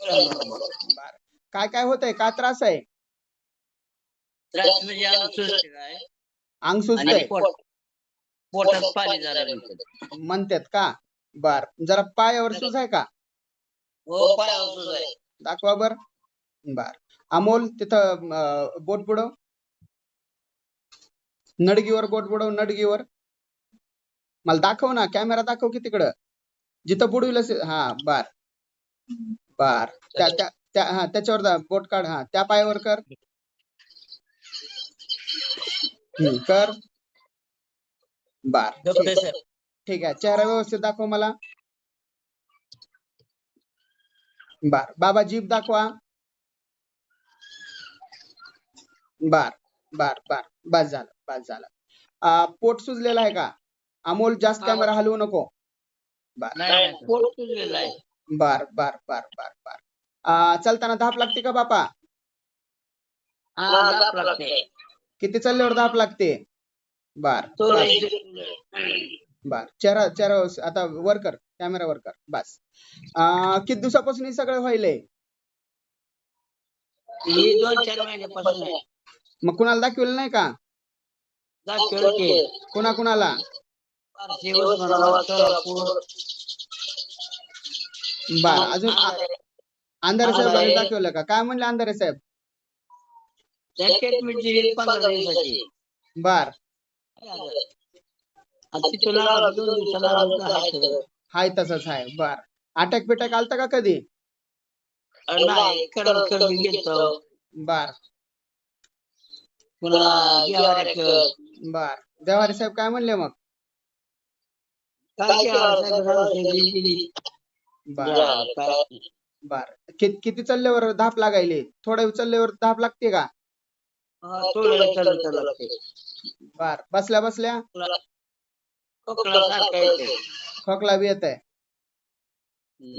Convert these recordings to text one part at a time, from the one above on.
बर. काय काय होतंय? काय त्रास आहे? त्रास म्हणजे अंग सुजते काय अंग आणि सुजतंय पोटात पाणी झालं म्हणतात. म्हणतात का? बर. जरा पायावर सूज आहे का? हो, पायावर सुज आहे. दाखवा बर. बर. अमोल तिथं बोट बुडव. नडगीवर बोट बुडव, नडगीवर. मला दाखव ना, कॅमेरा दाखव की तिकडं जिथं बुडविलं. हा बर बर. हा त्याच्यावर बोट काढ. हा त्या पायावर कर. कर. बर दुखतंय सर. ठीक आहे. चेहरा व्यवस्थित दाखव मला. बर. बाबा जीभ दाखवा. बर बर बर. बस झालं, बस झालं. पोट सुजलेलं आहे का? अमोल जास्त कॅमेरा हलवू नको. बर नाही, पोट सुजलेलं आहे. बर बर बर बर बर. चालताना धाप लागते का बापा? हा, धाप लागते. किती चालल्यावर धाप लागते? बर बर. चेहरा चेहरा आता वर कर, कॅमेरा वर कर. बस. किती दिवसापासून हे सगळं व्हायलंय? ही 2-4 महिन्यापासून आहे. मग कुणाला दाखवलं नाही का? दाखवलं की. कुणा कुणाला? पारशी, उस्मानाबाद, सोलापूर. बर. अजून अंधारे साहेबांनी दाखवलं का? काय म्हणले अंधारे साहेब? ट्रीटमेंट दिली 15 दिवसाची. बर. तिथून आला 2 दिवसाला आलं तर आहे सगळं. हाय तसंच आहे. बर. अटॅक बिटॅक आलता का कधी? नाही, कमी घेतो. बर पुन्हा गेवाऱ्याचं. बर. देवारे साहेब काय म्हणले मग? काय केलं? बर बर. किती चालल्यावर धाप लागायली? थोड्या उचलल्यावर धाप लागते का? थोडं चालू लागते. बर. बसल्या बसल्या खोकला सारखा येते. खोकला बी येत आहे.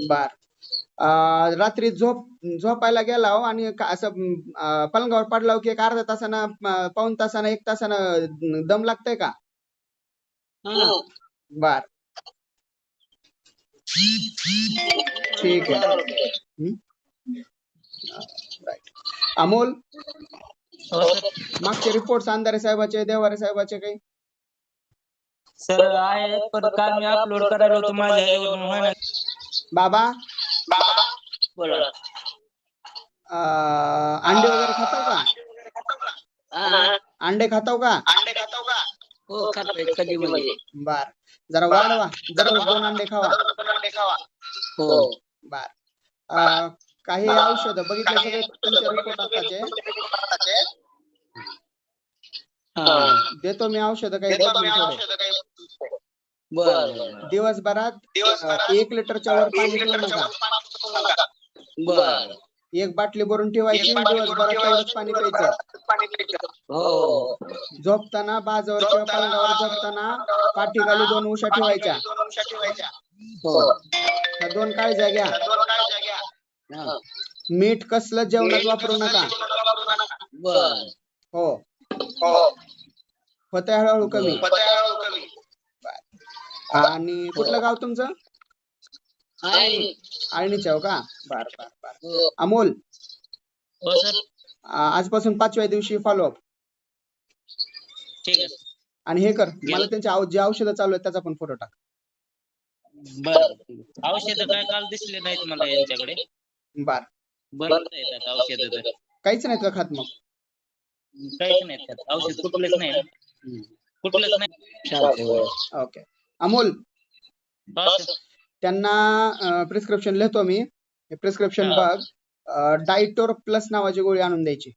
बर. रात्री झोपायला गेला हो आणि असं पलंगावर पडलाव की एक अर्ध्या तासानं, पाऊण तासानं, 1 तासानं दम लागतंय का? बर. ठीक आहे. राईट. अमोल, मागचे रिपोर्ट अंधारे साहेबाचे, देवारे साहेबाचे काही? सर आहे, पण काल मी अपलोड करायला होतो माझ्या ह्याच्यावर. बाबा बोला. अंडे वगैरे खाताव का? अंडे खाताव का? हो, खातोय कधी मध्ये. बर. जरा वाढवा. दररोज 2 अंडे खावा. हो. बर. काही औषधं बघितले सगळे तुमचे रिपोर्ट आताचे. देतो मी औषधं काही बदलून थोडे. बर. दिवसभरात 1 लिटरच्या वर पाणी पिऊ नका. बर. 1 बाटली भरून ठेवायची, दिवसभरात तेवढंच पाणी प्यायचं. हो. झोपताना बाजावर किंवा पलंगावर झोपताना पाठीखाली 2 उशा ठेवायच्या. हो. ह्या 2 काळज्या घ्या. मीठ कसलं जेवणात वापरू नका. बर. हो. होतंय हळूहळू कमी. आणि कुठलं गाव तुमचं? आळणीच्या का? बर बर बर. अमोल, आजपासून 5व्या दिवशी फॉलोअप. ठीक आहे. आणि हे कर, मला त्यांचे जे औषधं चालू आहेत त्याचा पण फोटो टाक. बर. औषध काय काल दिसले नाहीत मला यांच्याकडे. बर. बंद आहेत औषध. काहीच नाहीत का खात मग? काहीच नाही त्यात. औषध कुठलेच नाही ना. कुठलेच नाही. ओके. अमोल, त्यांना प्रिस्क्रिप्शन लिहितो मी. हे प्रिस्क्रिप्शन बघ. डायटोर प्लस नावाची गोळी आणून द्यायची.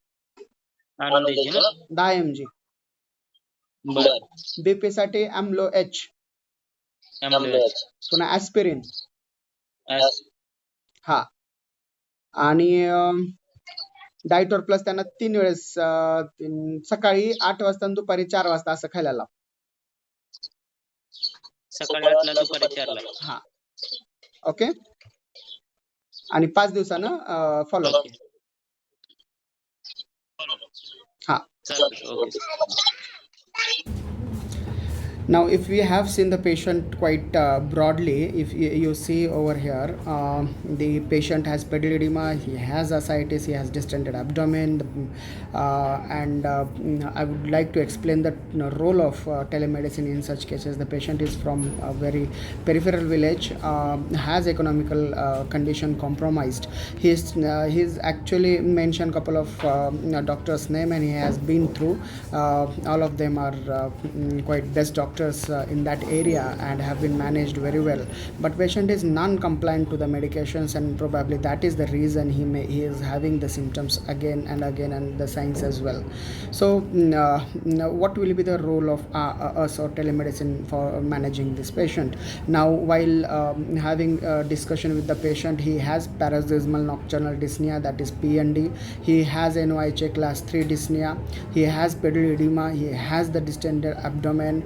10 mg. बीपी साठी अम्लो एच. पुन्हा ऍस्पिरिन. हा. आणि डायटोर प्लस त्यांना 3 वेळेस, सकाळी 8 वाजता आणि दुपारी 4 वाजता असं खायला लाव. सकाळी 8 ला, दुपारी 4 ला. हा. ओके. आणि 5 दिवसानं फॉलोअप. हा. Now, if we have seen the patient quite broadly, if you see over here, the patient has pedal edema, he has ascites, he has distended abdomen, and I would like to explain the role of telemedicine in such cases. The patient is from a very peripheral village, has economical condition compromised. He's actually mentioned couple of doctors' name, and he has been through. All of them are quite best doctors in that area and have been managed very well. But patient is non-compliant to the medications, and probably that is the reason he is having the symptoms again and again, and the signs as well. So what will be the role of us or telemedicine for managing this patient? Now, while having a discussion with the patient, he has paroxysmal nocturnal dyspnea, that is PND. He has NOIHA class 3 dyspnea. He has pedal edema. He has the distended abdomen.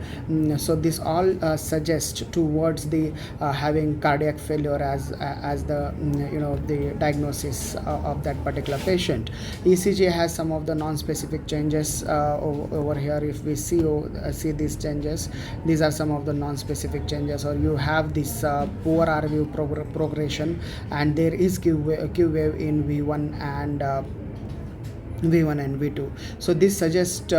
So this all suggests towards the having cardiac failure as the the diagnosis of that particular patient. ECG has some of the non-specific changes over here. If we see these changes, these are some of the non-specific changes. Or you have this poor R wave progression, and there is Q wave in V1 and V1 and V2. So this suggests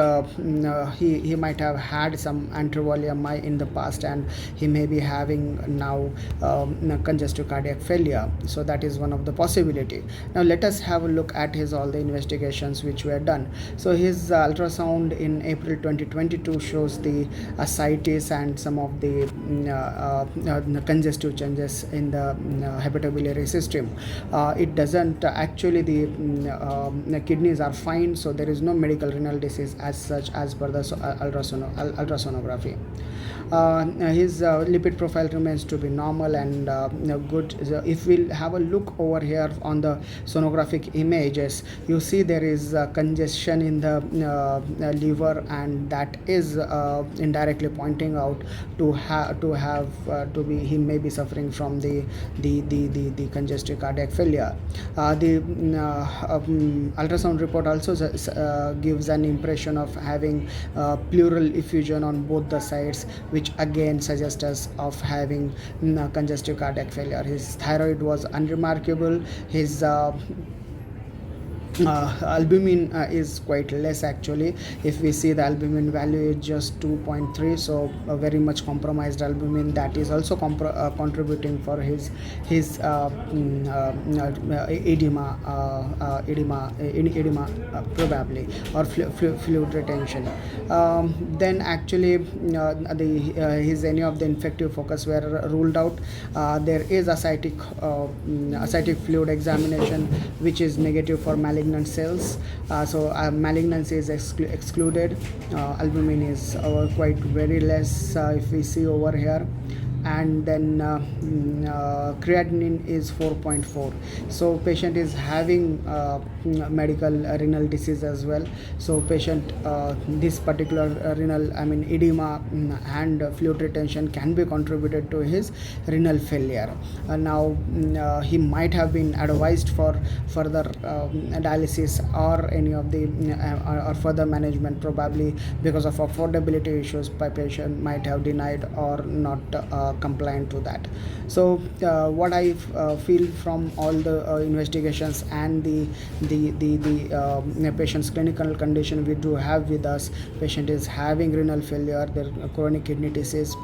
he might have had some antivolia MI in the past, and he may be having now congestive cardiac failure. So that is one of the possibility. Now let us have a look at his all the investigations which were done. So his ultrasound in April 2022 shows the ascites and some of the congestive changes in the hepatobiliary system. It doesn't actually, the kidneys are fine, so there is no medical renal disease as such as per the ultrasonography. His lipid profile remains to be normal and good. If we'll have a look over here on the sonographic images, you see there is congestion in the liver, and that is indirectly pointing out to be he may be suffering from the congestive cardiac failure. The ultrasound report also gives an impression of having pleural effusion on both the sides, which again suggests us of having congestive cardiac failure. His thyroid was unremarkable. His albumin is quite less actually. If we see, the albumin value is just 2.3, so a very much compromised albumin, that is also contributing for his edema probably, or fluid retention. Then actually his any of the infective focus were ruled out. There is ascitic fluid examination which is negative for malignant cells, so malignancy is excluded. Albumin is quite very less, if we see over here. And then creatinine is 4.4. so patient is having medical renal disease as well. So patient, this particular renal edema and fluid retention can be contributed to his renal failure. Now he might have been advised for further dialysis or any of the or further management, probably because of affordability issues. Patient might have denied or not compliant to that. So what I feel from all the investigations and the patient's clinical condition we do have with us, patient is having renal failure, their chronic kidney disease,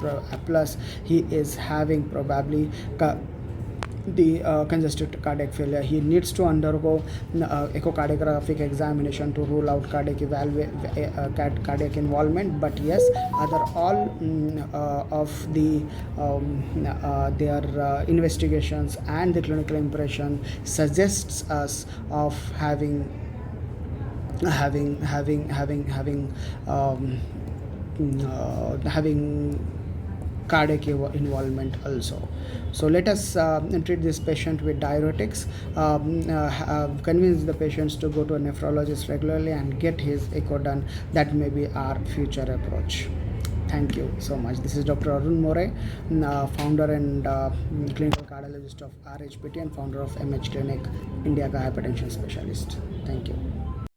plus he is having probably the congestive cardiac failure. He needs to undergo echocardiographic examination to rule out cardiac involvement. But yes, other all of the their investigations and the clinical impression suggests us of having cardiac involvement also. So let us treat this patient with diuretics, convince the patients to go to a nephrologist regularly and get his echo done. That may be our future approach. Thank you so much. This is Dr. Arun More, founder and clinical cardiologist of RHPT and founder of MH Clinic, India ka hypertension specialist. Thank you.